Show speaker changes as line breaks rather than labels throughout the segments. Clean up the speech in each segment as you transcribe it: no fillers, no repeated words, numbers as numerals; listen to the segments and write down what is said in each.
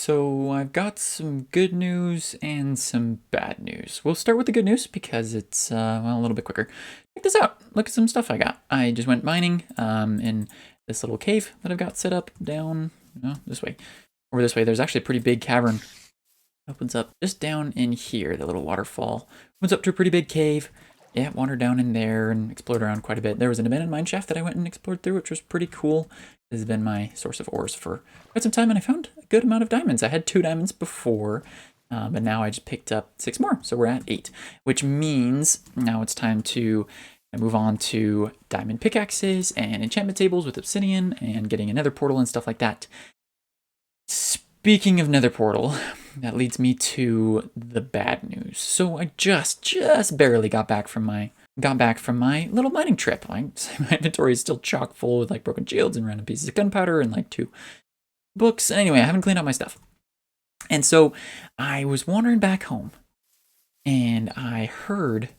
So I've got some good news and some bad news. We'll start with the good news because it's well, a little bit quicker. Check this out. Look at some stuff I got. I just went mining in this little cave that I've got set up down this way. Over this way, there's actually a pretty big cavern. Opens up just down in here, the little waterfall. Opens up to a pretty big cave. Yeah, wandered down in there and explored around quite a bit. There was an abandoned mine shaft that I went and explored through, which was pretty cool. This has been my source of ores for quite some time, and I found a good amount of diamonds. I had 2 diamonds before, but now I just picked up 6 more, so we're at 8, which means now it's time to move on to diamond pickaxes and enchantment tables with obsidian and getting a nether portal and stuff like that. Speaking of nether portal, that leads me to the bad news. So I just barely got back from my little mining trip. My inventory is still chock full with like broken shields and random pieces of gunpowder and like 2 books. Anyway, I haven't cleaned up my stuff. And so I was wandering back home and I heard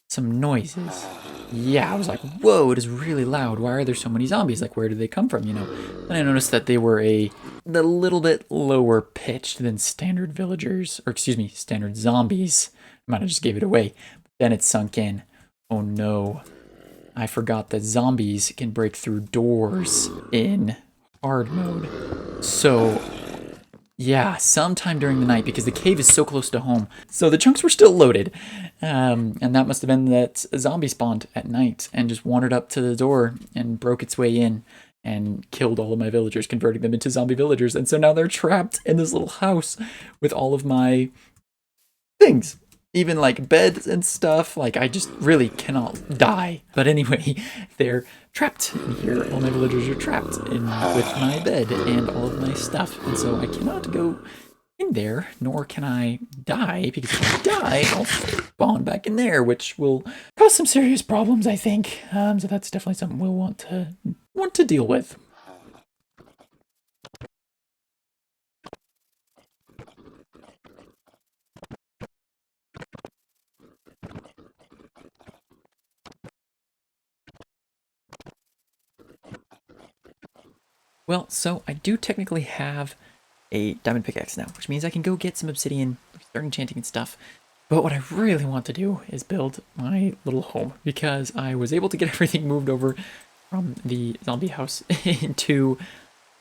some noises. Yeah, I was like, whoa, it is really loud. Why are there so many zombies? Like, where did they come from, Then I noticed that they were a little bit lower pitched than standard villagers, or excuse me, standard zombies. I might have just gave it away. Then it sunk in. Oh no, I forgot that zombies can break through doors in hard mode. So yeah, sometime during the night, because the cave is so close to home. So the chunks were still loaded. And that must have been that a zombie spawned at night and just wandered up to the door and broke its way in and killed all of my villagers, converting them into zombie villagers. And so now they're trapped in this little house with all of my things. Even like beds and stuff. Like, I just really cannot die. But anyway, they're trapped in here. All my villagers are trapped in with my bed and all of my stuff. And so I cannot go in there, nor can I die, because if I die, I'll spawn back in there, which will cause some serious problems, I think. So that's definitely something we'll want to deal with. Well, so I do technically have a diamond pickaxe now, which means I can go get some obsidian, start enchanting and stuff. But what I really want to do is build my little home, because I was able to get everything moved over from the zombie house into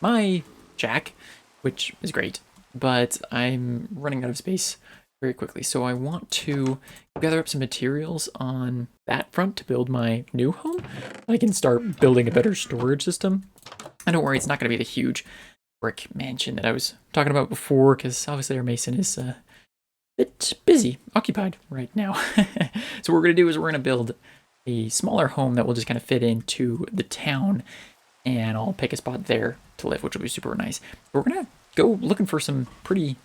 my shack, which is great. But I'm running out of space very quickly, so I want to gather up some materials on that front to build my new home. I can start building a better storage system. And don't worry, it's not going to be the huge brick mansion that I was talking about before, because obviously our mason is a bit busy, occupied right now. So what we're going to do is we're going to build a smaller home that will just kind of fit into the town, and I'll pick a spot there to live, which will be super nice. But we're going to go looking for some pretty,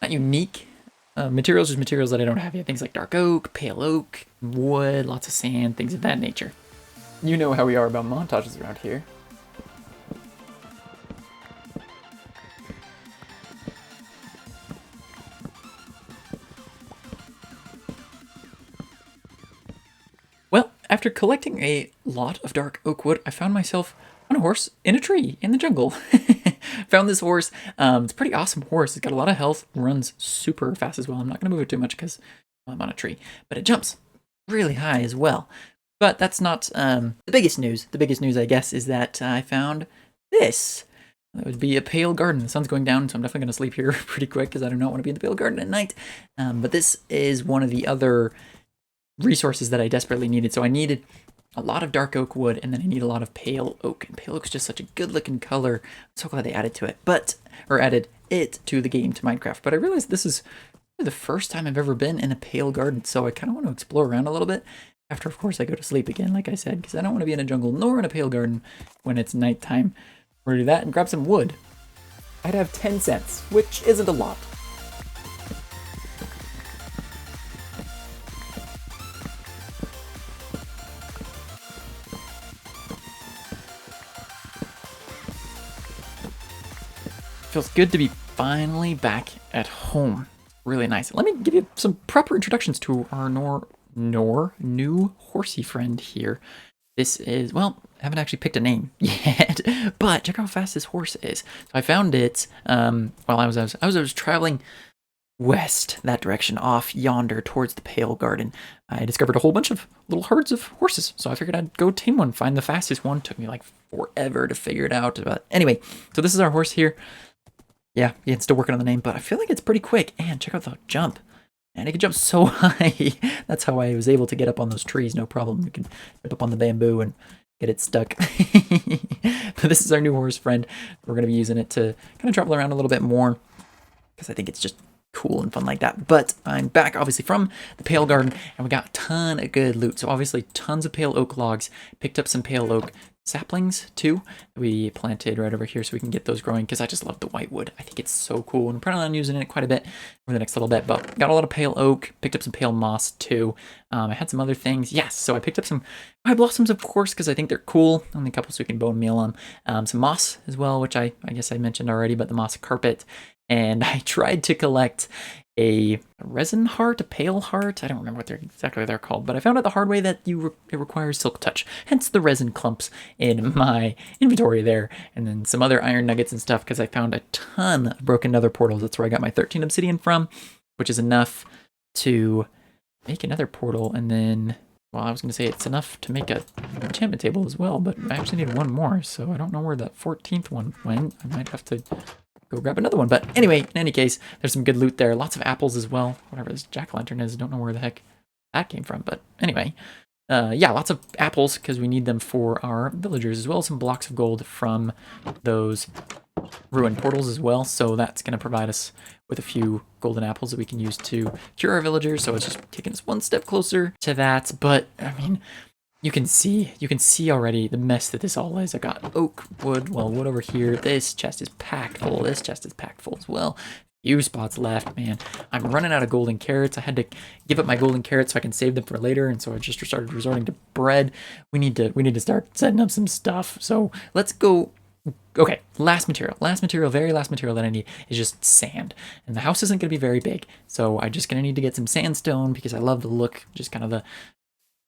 not unique materials, just materials that I don't have yet. Things like dark oak, pale oak, wood, lots of sand, things of that nature. You know how we are about montages around here. Well, after collecting a lot of dark oak wood, I found myself on a horse in a tree in the jungle. Found this horse. It's a pretty awesome horse. It's got a lot of health, runs super fast as well. I'm not going to move it too much because I'm on a tree, but it jumps really high as well. But that's not the biggest news. The biggest news, I guess, is that I found this. That would be a pale garden. The sun's going down, so I'm definitely going to sleep here pretty quick because I do not want to be in the pale garden at night. But this is one of the other resources that I desperately needed. So I needed a lot of dark oak wood, and then I need a lot of pale oak. And pale oak's just such a good looking color. I'm so glad they added it to the game, to Minecraft. But I realized this is the first time I've ever been in a pale garden, so I kind of want to explore around a little bit. After, of course, I go to sleep again, like I said, because I don't want to be in a jungle nor in a pale garden when it's nighttime. We're going to do that and grab some wood. I'd have 10 cents, which isn't a lot. Feels good to be finally back at home. Really nice. Let me give you some proper introductions to our new horsey friend here. This is, well, haven't actually picked a name yet, but check out how fast this horse is. So I found it while I was traveling west, that direction, off yonder towards the Pale Garden. I discovered a whole bunch of little herds of horses, so I figured I'd go tame one, find the fastest one. Took me like forever to figure it out, but anyway, so this is our horse here. Yeah, it's still working on the name, but I feel like it's pretty quick. And check out the jump. And it can jump so high. That's how I was able to get up on those trees, no problem. You can jump up on the bamboo and get it stuck. But this is our new horse friend. We're going to be using it to kind of travel around a little bit more because I think it's just cool and fun like that. But I'm back, obviously, from the Pale Garden, and we got a ton of good loot. So obviously, tons of pale oak logs. Picked up some pale oak saplings too that we planted right over here so we can get those growing, because I just love the white wood. I think it's so cool, and I'm planning on using it quite a bit over the next little bit. But got a lot of pale oak, picked up some pale moss too. I had some other things. Yes, so I picked up some high blossoms, of course, because I think they're cool. Only a couple so we can bone meal them. Some moss as well, which I guess I mentioned already, but the moss carpet. And I tried to collect a resin heart, a pale heart. I don't remember what exactly they're called, but I found out the hard way that it requires silk touch. Hence the resin clumps in my inventory there. And then some other iron nuggets and stuff, because I found a ton of broken nether portals. That's where I got my 13 obsidian from, which is enough to make another portal. And then, well, I was going to say it's enough to make an enchantment table as well, but I actually need one more. So I don't know where the 14th one went. I might have to go grab another one. But anyway, in any case, there's some good loot there. Lots of apples as well. Whatever this jack-o'-lantern is, don't know where the heck that came from. But anyway, yeah, lots of apples because we need them for our villagers, as well as some blocks of gold from those ruined portals as well. So that's going to provide us with a few golden apples that we can use to cure our villagers. So it's just taking us one step closer to that. But I mean, you can see already the mess that this all is. I got oak wood, well, wood over here. This chest is packed full. This chest is packed full as well. Few spots left, man. I'm running out of golden carrots. I had to give up my golden carrots so I can save them for later, and so I just started resorting to bread. We need to start setting up some stuff. So let's go. Okay, last material, very last material that I need is just sand. And the house isn't going to be very big, so I'm just going to need to get some sandstone because I love the look, just kind of the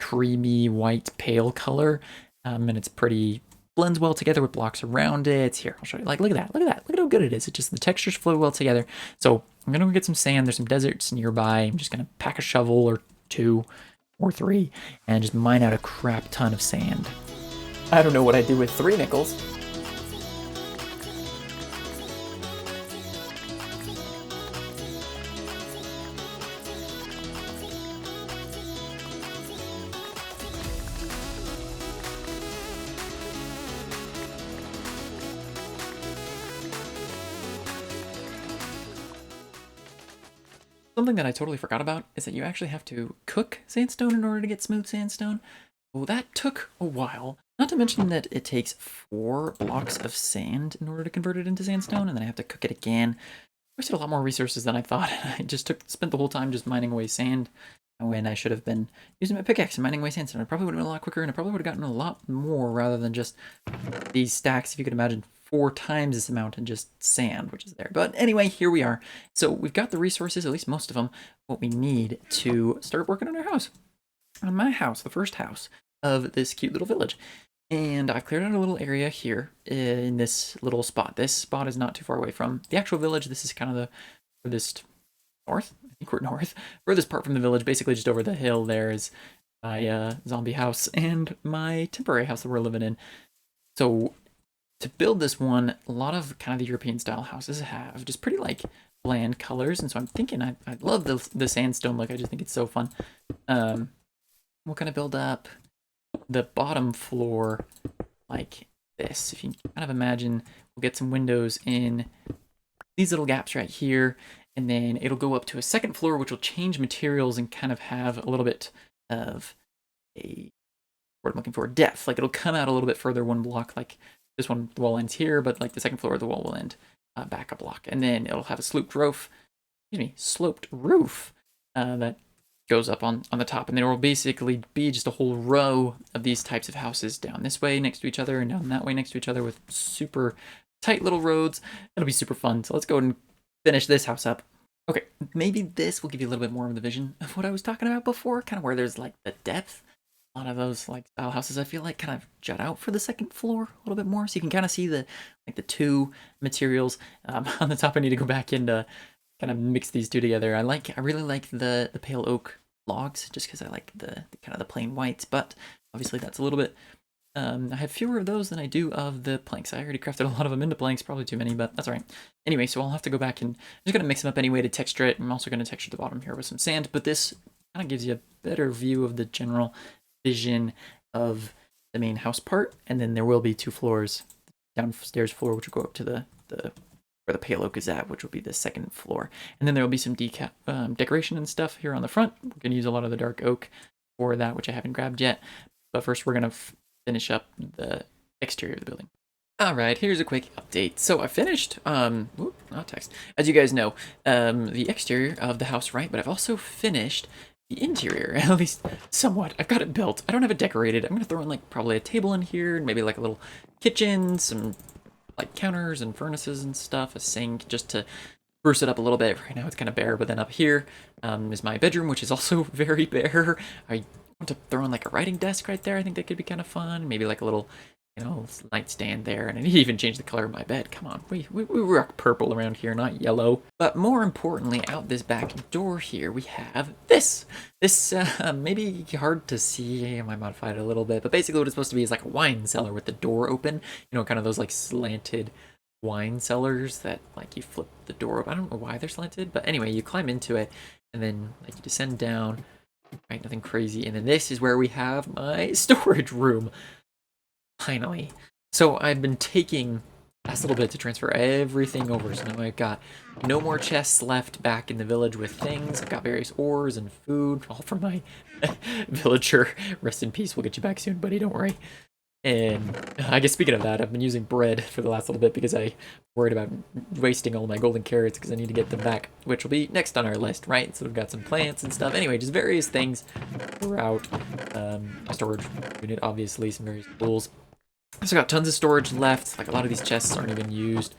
creamy white pale color, and it's pretty, blends well together with blocks around it. Here, I'll show you. Like, look at how good it is. It just, the textures flow well together. So I'm gonna go get some sand. There's some deserts nearby. I'm just gonna pack a shovel or 2 or 3 and just mine out a crap ton of sand. I don't know what I'd do with 3 nickels. Something that I totally forgot about is that you actually have to cook sandstone in order to get smooth sandstone. Well, that took a while. Not to mention that it takes 4 blocks of sand in order to convert it into sandstone, and then I have to cook it again. Wasted a lot more resources than I thought. I just spent the whole time just mining away sand when I should have been using my pickaxe and mining away sandstone. It probably would have been a lot quicker, and I probably would have gotten a lot more rather than just these stacks, if you could imagine. 4 times this amount in just sand, which is there. But anyway, here we are. So we've got the resources, at least most of them, what we need to start working on our house. On my house, the first house of this cute little village. And I've cleared out a little area here in this little spot. This spot is not too far away from the actual village. This is kind of the furthest north. I think we're north. Furthest part from the village, basically just over the hill there is my zombie house and my temporary house that we're living in. So to build this one, a lot of kind of the European style houses have just pretty like bland colors, and so I'm thinking I love the sandstone look. I just think it's so fun. We'll kind of build up the bottom floor like this. If you can kind of imagine, we'll get some windows in these little gaps right here, and then it'll go up to a second floor, which will change materials and kind of have a little bit of a, what I'm looking for, depth. Like it'll come out a little bit further one block, like this one, the wall ends here, but like the second floor, the wall will end back a block. And then it'll have a sloped roof, that goes up on the top. And there will basically be just a whole row of these types of houses down this way next to each other and down that way next to each other with super tight little roads. It'll be super fun. So let's go and finish this house up. Okay, maybe this will give you a little bit more of the vision of what I was talking about before, kind of where there's like the depth. a lot of those like style houses I feel like kind of jut out for the second floor a little bit more, so you can kind of see the two materials on the top. I need to go back and kind of mix these two together. I really like the pale oak logs just because I like the kind of the plain whites, but obviously that's a little bit. I have fewer of those than I do of the planks. I already crafted a lot of them into planks, probably too many, but that's all right. Anyway, so I'll have to go back and I'm just going to mix them up anyway to texture it. I'm also going to texture the bottom here with some sand, but this kind of gives you a better view of the general vision of the main house part. And then there will be 2 floors, downstairs floor, which will go up to the where the pale oak is at, which will be the second floor. And then there will be some decoration and stuff here on the front. We're going to use a lot of the dark oak for that, which I haven't grabbed yet. But first we're going to finish up the exterior of the building. All right, here's a quick update. So I finished, not text. As you guys know, the exterior of the house, right? But I've also finished the interior, at least somewhat. I've got it built. I don't have it decorated. I'm gonna throw in like probably a table in here, and maybe like a little kitchen, some like counters and furnaces and stuff, a sink, just to spruce it up a little bit. Right now it's kind of bare, but then up here is my bedroom, which is also very bare. I want to throw in like a writing desk right there. I think that could be kind of fun. Maybe like a little, nightstand there. And I need to even change the color of my bed. Come on, we rock purple around here, not yellow. But more importantly, out this back door here, we have this. This maybe hard to see. I might modify it a little bit, but basically what it's supposed to be is like a wine cellar with the door open. Kind of those like slanted wine cellars that like you flip the door open. I don't know why they're slanted, but anyway, you climb into it and then like you descend down. Right, nothing crazy. And then this is where we have my storage room. Finally. So I've been taking last little bit to transfer everything over. So now I've got no more chests left back in the village with things. I've got various ores and food, all from my villager. Rest in peace. We'll get you back soon, buddy. Don't worry. And I guess speaking of that, I've been using bread for the last little bit because I'm worried about wasting all my golden carrots because I need to get them back, which will be next on our list, right? So we've got some plants and stuff. Anyway, just various things throughout a storage unit, obviously, some various tools. So got tons of storage left. Like a lot of these chests aren't even used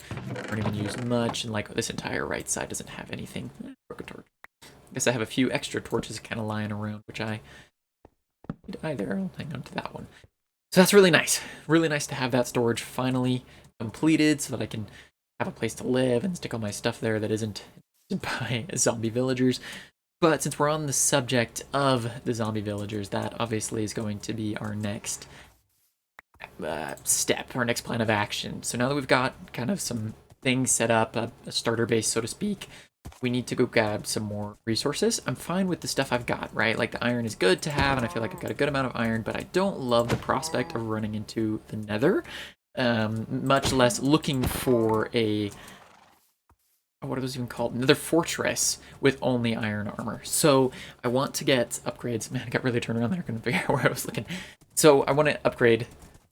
much, and like this entire right side doesn't have anything. Broke a torch. I guess I have a few extra torches kind of lying around, which I need either. I'll hang on to that one. So that's really nice. Really nice to have that storage finally completed so that I can have a place to live and stick all my stuff there that isn't by zombie villagers. But since we're on the subject of the zombie villagers, that obviously is going to be our next step, our next plan of action. So now that we've got kind of some things set up, a starter base, so to speak, we need to go grab some more resources. I'm fine with the stuff I've got, right? Like the iron is good to have, and I feel like I've got a good amount of iron, but I don't love the prospect of running into the nether, much less looking for a, what are those even called? Another fortress with only iron armor. So I want to get upgrades. Man, I got really turned around there. I couldn't figure out where I was looking. So I want to upgrade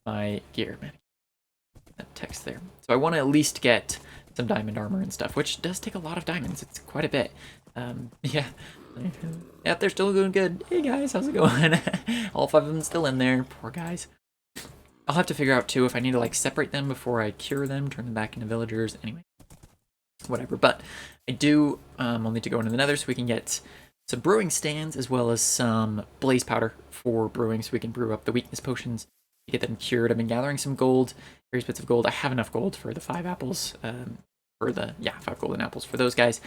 my gear. Man, that text there. So I want to at least get some diamond armor and stuff, which does take a lot of diamonds. It's quite a bit. Yeah, they're still doing good. Hey guys, how's it going? All 5 of them still in there. Poor guys. I'll have to figure out too if I need to like separate them before I cure them, turn them back into villagers. Anyway, whatever. But I do. I'll need to go into the nether so we can get some brewing stands as well as some blaze powder for brewing, so we can brew up the weakness potions to get them cured. I've been gathering some gold, various bits of gold. I have enough gold for the 5 apples. 5 golden apples for those guys.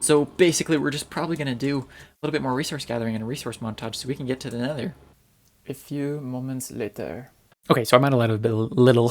So basically, we're just probably going to do a little bit more resource gathering and a resource montage so we can get to the nether. A few moments later. Okay, so I might have let a little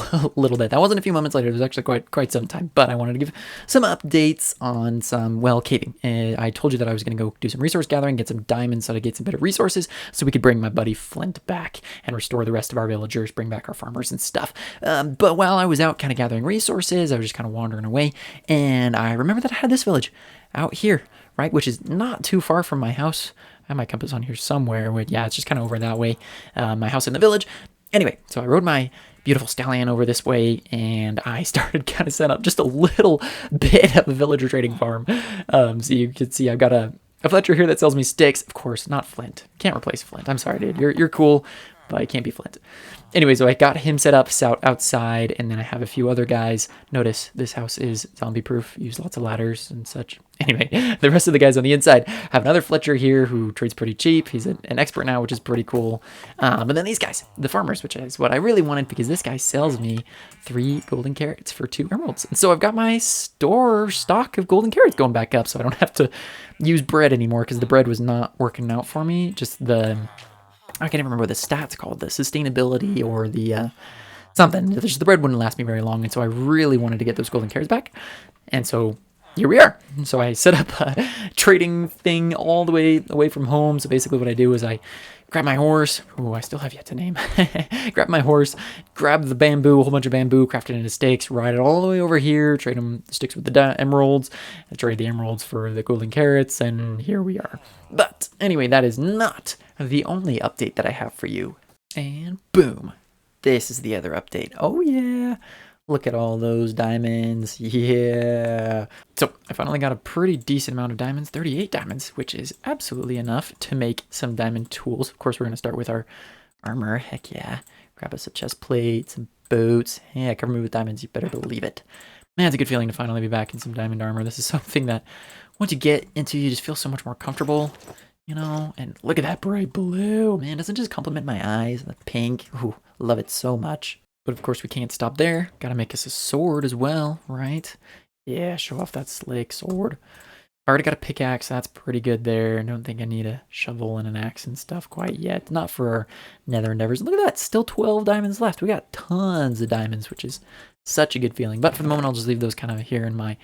bit. That wasn't a few moments later. It was actually quite some time. But I wanted to give some updates on some, caving. I told you that I was going to go do some resource gathering, get some diamonds so to get some better resources so we could bring my buddy Flint back and restore the rest of our villagers, bring back our farmers and stuff. But while I was out kind of gathering resources, I was just kind of wandering away. And I remember that I had this village out here, right, which is not too far from my house. I have my compass on here somewhere. Yeah, it's just kind of over that way. My house in the village. Anyway, so I rode my beautiful stallion over this way, and I started kind of set up just a little bit of a villager trading farm. So you can see I've got a Fletcher here that sells me sticks. Of course, not Flint. Can't replace Flint. I'm sorry, dude. You're cool, but it can't be Flint. Anyway, so I got him set up outside, and then I have a few other guys. Notice this house is zombie-proof. Use lots of ladders and such. Anyway, the rest of the guys on the inside have another Fletcher here who trades pretty cheap. He's an expert now, which is pretty cool. But then these guys, the farmers, which is what I really wanted because this guy sells me 3 golden carrots for 2 emeralds. And so I've got my stock of golden carrots going back up, so I don't have to use bread anymore because the bread was not working out for me. Just the, I can't even remember what the stats called, the sustainability or the something. The bread wouldn't last me very long, and so I really wanted to get those golden carrots back. And so here we are. So I set up a trading thing all the way away from home. So basically what I do is I grab my horse. Oh, I still have yet to name. Grab my horse, grab the bamboo, a whole bunch of bamboo, craft it into stakes, ride it all the way over here, trade them sticks with the emeralds, trade the emeralds for the golden carrots, and here we are. But anyway, that is not the only update that I have for you. And boom, this is the other update. Oh yeah. Look at all those diamonds. Yeah. So I finally got a pretty decent amount of diamonds, 38 diamonds, which is absolutely enough to make some diamond tools. Of course, we're going to start with our armor. Heck yeah. Grab us a chest plate, some boots. Yeah, cover me with diamonds. You better believe it. Man, it's a good feeling to finally be back in some diamond armor. This is something that once you get into, you just feel so much more comfortable, you know? And look at that bright blue. Man, doesn't it just compliment my eyes? The pink. Ooh, love it so much. But of course we can't stop there. Gotta make us a sword as well, right? Yeah, show off that slick sword. Already got a pickaxe, that's pretty good there. I don't think I need a shovel and an axe and stuff quite yet. Not for our nether endeavors. Look at that, still 12 diamonds left. We got tons of diamonds, which is such a good feeling. But for the moment, I'll just leave those kind of here in my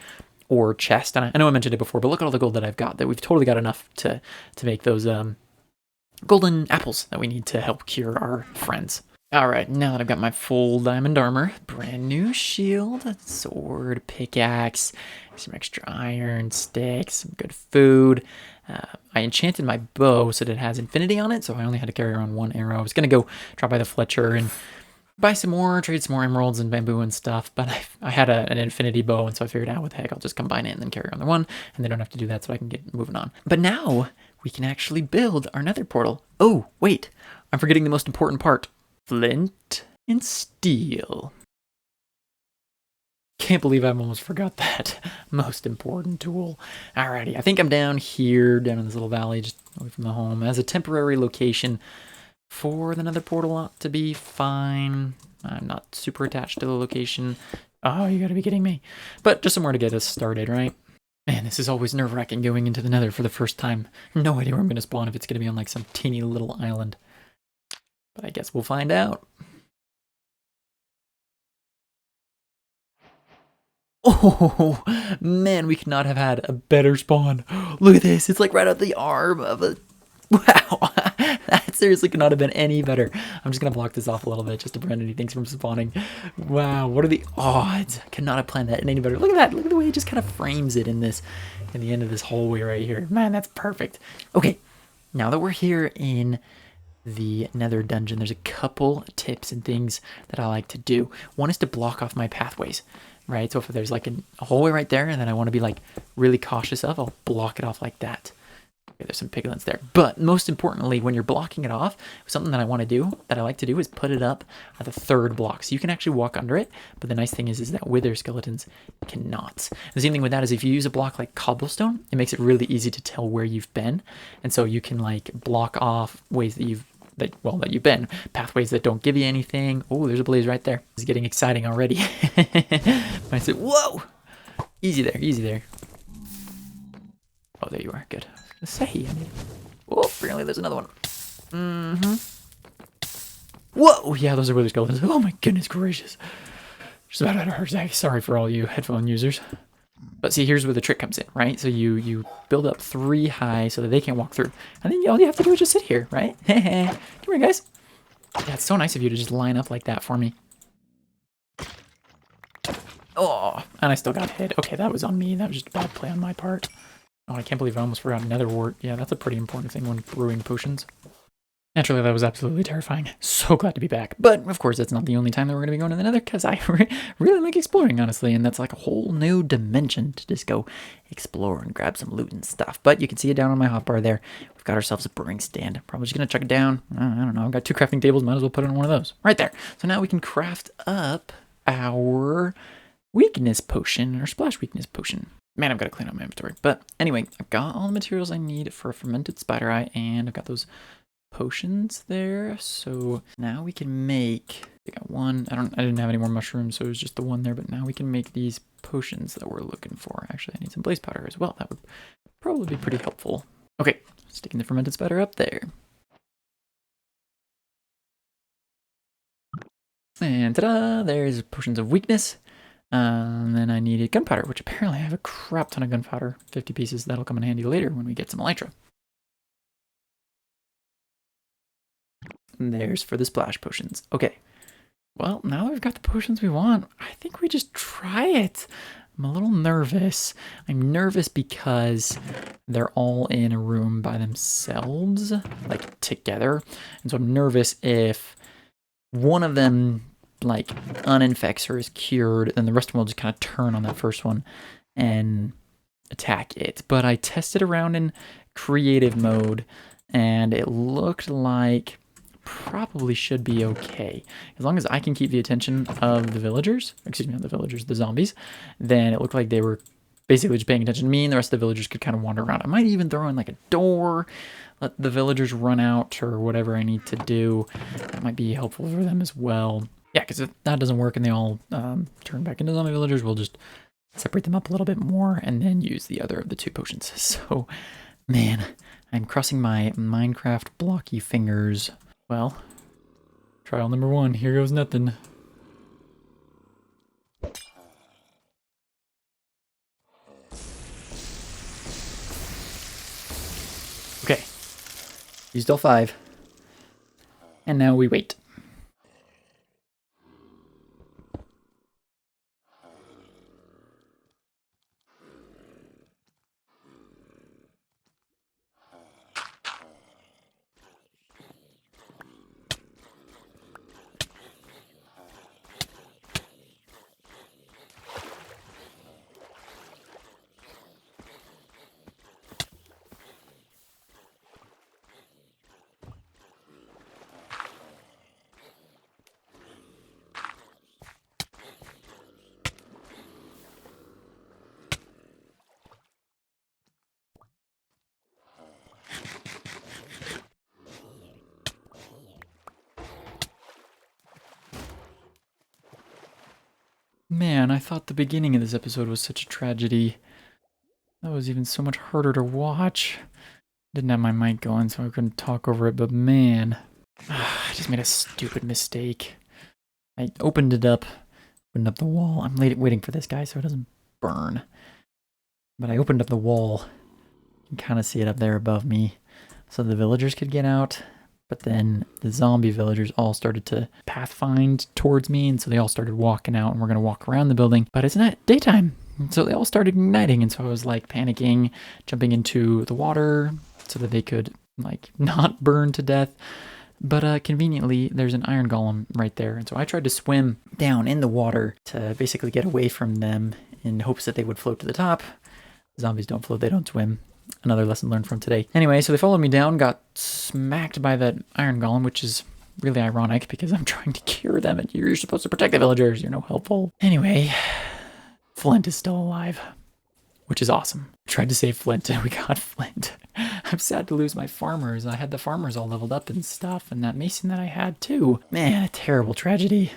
ore chest. And I know I mentioned it before, but look at all the gold that I've got. That we've totally got enough to make those golden apples that we need to help cure our friends. Alright, now that I've got my full diamond armor, brand new shield, sword, pickaxe, some extra iron, sticks, some good food. I enchanted my bow so that it has infinity on it, so I only had to carry around 1 arrow. I was going to go drop by the Fletcher and buy some more, trade some more emeralds and bamboo and stuff, but I had an infinity bow, and so I figured out, what the heck, I'll just combine it and then carry on the one, and they don't have to do that so I can get moving on. But now, we can actually build our nether portal. Oh, wait, I'm forgetting the most important part. Flint and steel. Can't believe I almost forgot that most important tool. Alrighty, I think I'm down here, down in this little valley, just away from the home, as a temporary location for the nether portal. Ought to be fine. I'm not super attached to the location. Oh, you gotta be kidding me. But just somewhere to get us started, right? Man, this is always nerve-wracking going into the nether for the first time. No idea where I'm gonna spawn, if it's gonna be on like some teeny little island. But I guess we'll find out. Oh, man, we could not have had a better spawn. Look at this. It's like right out the arm of a... Wow. That seriously could not have been any better. I'm just going to block this off a little bit just to prevent any things from spawning. Wow, what are the odds? I could not have planned that any better. Look at that. Look at the way it just kind of frames it in the end of this hallway right here. Man, that's perfect. Okay, now that we're here in the nether dungeon, there's a couple tips and things that I like to do. One is to block off my pathways, right? So if there's like a hallway right there and then I want to be like really cautious of, I'll block it off like that. Okay, there's some piglins there. But most importantly, when you're blocking it off, something that I want to do, that I like to do, is put it up at the 3rd block. So you can actually walk under it, but the nice thing is that wither skeletons cannot. The same thing with that is if you use a block like cobblestone, it makes it really easy to tell where you've been. And so you can like block off ways that you've been, pathways that don't give you anything. Oh, there's a blaze right there. It's getting exciting already. I said, whoa! Easy there, easy there. Oh, there you are. Good. I was gonna say, oh, apparently there's another one. Whoa! Yeah, those are wither skeletons. Oh my goodness gracious. Just about out of heart. Sorry for all you headphone users. But see, here's where the trick comes in, right? So you build up 3 high so that they can't walk through. And then all you have to do is just sit here, right? Come here, guys. Yeah, it's so nice of you to just line up like that for me. Oh, and I still got hit. Okay, that was on me. That was just a bad play on my part. Oh, I can't believe I almost forgot nether wart. Yeah, that's a pretty important thing when brewing potions. Naturally, that was absolutely terrifying. So glad to be back. But, of course, that's not the only time that we're going to be going to the nether, because I really like exploring, honestly, and that's like a whole new dimension to just go explore and grab some loot and stuff. But you can see it down on my hotbar there. We've got ourselves a brewing stand. Probably just going to chuck it down. I don't know. I've got 2 crafting tables. Might as well put it on one of those. Right there. So now we can craft up our weakness potion, or splash weakness potion. Man, I've got to clean up my inventory. But anyway, I've got all the materials I need for a fermented spider eye, and I've got those potions there. So now we can make, I got one. I didn't have any more mushrooms, so it was just the one there. But now we can make these potions that we're looking for. Actually, I need some blaze powder as well. That would probably be pretty helpful. Okay, sticking the fermented spider up there. And ta-da! There's potions of weakness. And then I needed gunpowder, which apparently I have a crap ton of gunpowder. 50 pieces. That'll come in handy later when we get some elytra. And there's for the splash potions. Okay. Well, now that we've got the potions we want, I think we just try it. I'm a little nervous. I'm nervous because they're all in a room by themselves, like together. And so I'm nervous if one of them like uninfects or is cured, then the rest of them will just kind of turn on that first one and attack it. But I tested around in creative mode and it looked like probably should be okay. As long as I can keep the attention of the villagers, excuse me, not the villagers, the zombies, then it looked like they were basically just paying attention to me and the rest of the villagers could kind of wander around. I might even throw in like a door, let the villagers run out or whatever I need to do. That might be helpful for them as well. Yeah, because if that doesn't work and they all turn back into zombie villagers, we'll just separate them up a little bit more and then use the other of the two potions. So, man, I'm crossing my Minecraft blocky fingers. Well, trial number 1, here goes nothing. Okay, used all 5. And now we wait. Man, I thought the beginning of this episode was such a tragedy. That was even so much harder to watch. Didn't have my mic going, so I couldn't talk over it, but man. I just made a stupid mistake. I opened up the wall. I'm waiting for this guy so it doesn't burn. But I opened up the wall. You can kind of see it up there above me. So the villagers could get out. But then the zombie villagers all started to pathfind towards me, and so they all started walking out, and we're going to walk around the building. But it's not daytime, and so they all started igniting, and so I was like panicking, jumping into the water so that they could like not burn to death. But conveniently, there's an iron golem right there, and so I tried to swim down in the water to basically get away from them in hopes that they would float to the top. Zombies don't float, they don't swim. Another lesson learned from today. Anyway, so they followed me down, got smacked by that iron golem, which is really ironic because I'm trying to cure them and you're supposed to protect the villagers. You're no helpful. Anyway, Flint is still alive, which is awesome. I tried to save Flint and we got Flint. I'm sad to lose my farmers. I had the farmers all leveled up and stuff, and that mason that I had too. Man, a terrible tragedy.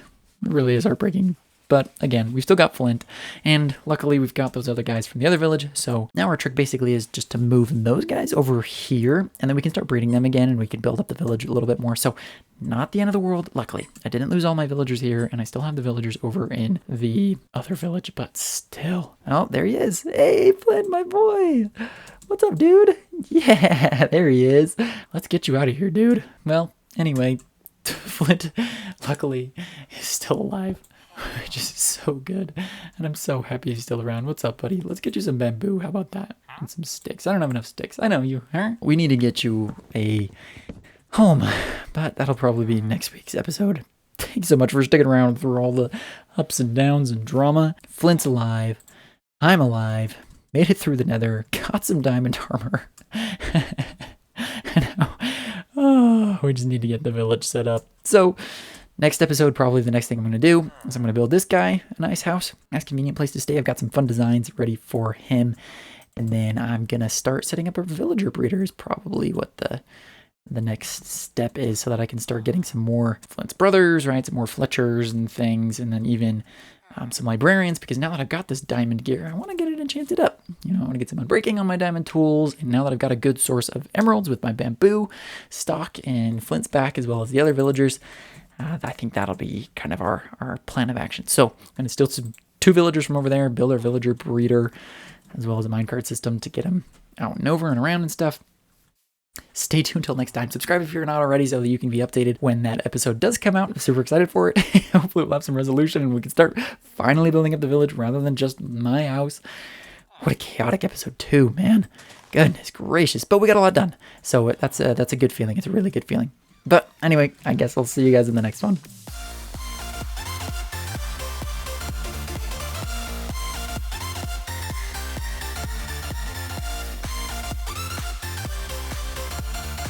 It really is heartbreaking. But again, we've still got Flint, and luckily we've got those other guys from the other village, so now our trick basically is just to move those guys over here, and then we can start breeding them again, and we can build up the village a little bit more. So, not the end of the world, luckily. I didn't lose all my villagers here, and I still have the villagers over in the other village, but still. Oh, there he is. Hey, Flint, my boy. What's up, dude? Yeah, there he is. Let's get you out of here, dude. Well, anyway, Flint, luckily, is still alive. Which is so good. And I'm so happy he's still around. What's up, buddy? Let's get you some bamboo. How about that? And some sticks. I don't have enough sticks. I know you, huh? We need to get you a home. But that'll probably be next week's episode. Thanks so much for sticking around through all the ups and downs and drama. Flint's alive. I'm alive. Made it through the nether. Got some diamond armor. And now, we just need to get the village set up. So, Next episode, probably the next thing I'm going to do is I'm going to build this guy a nice house, nice convenient place to stay. I've got some fun designs ready for him. And then I'm going to start setting up a villager breeder is probably what the next step is, so that I can start getting some more Flint's brothers, right? Some more Fletchers and things. And then even some librarians, because now that I've got this diamond gear, I want to get it enchanted up. You know, I want to get some unbreaking on my diamond tools. And now that I've got a good source of emeralds with my bamboo stock and Flint's back, as well as the other villagers, I think that'll be kind of our plan of action. So I'm going to steal some 2 villagers from over there, build our villager breeder, as well as a minecart system to get them out and over and around and stuff. Stay tuned until next time. Subscribe if you're not already, so that you can be updated when that episode does come out. I'm super excited for it. Hopefully we'll have some resolution and we can start finally building up the village rather than just my house. What a chaotic episode 2, man. Goodness gracious. But we got a lot done. So that's a good feeling. It's a really good feeling. But anyway, I guess I'll see you guys in the next one.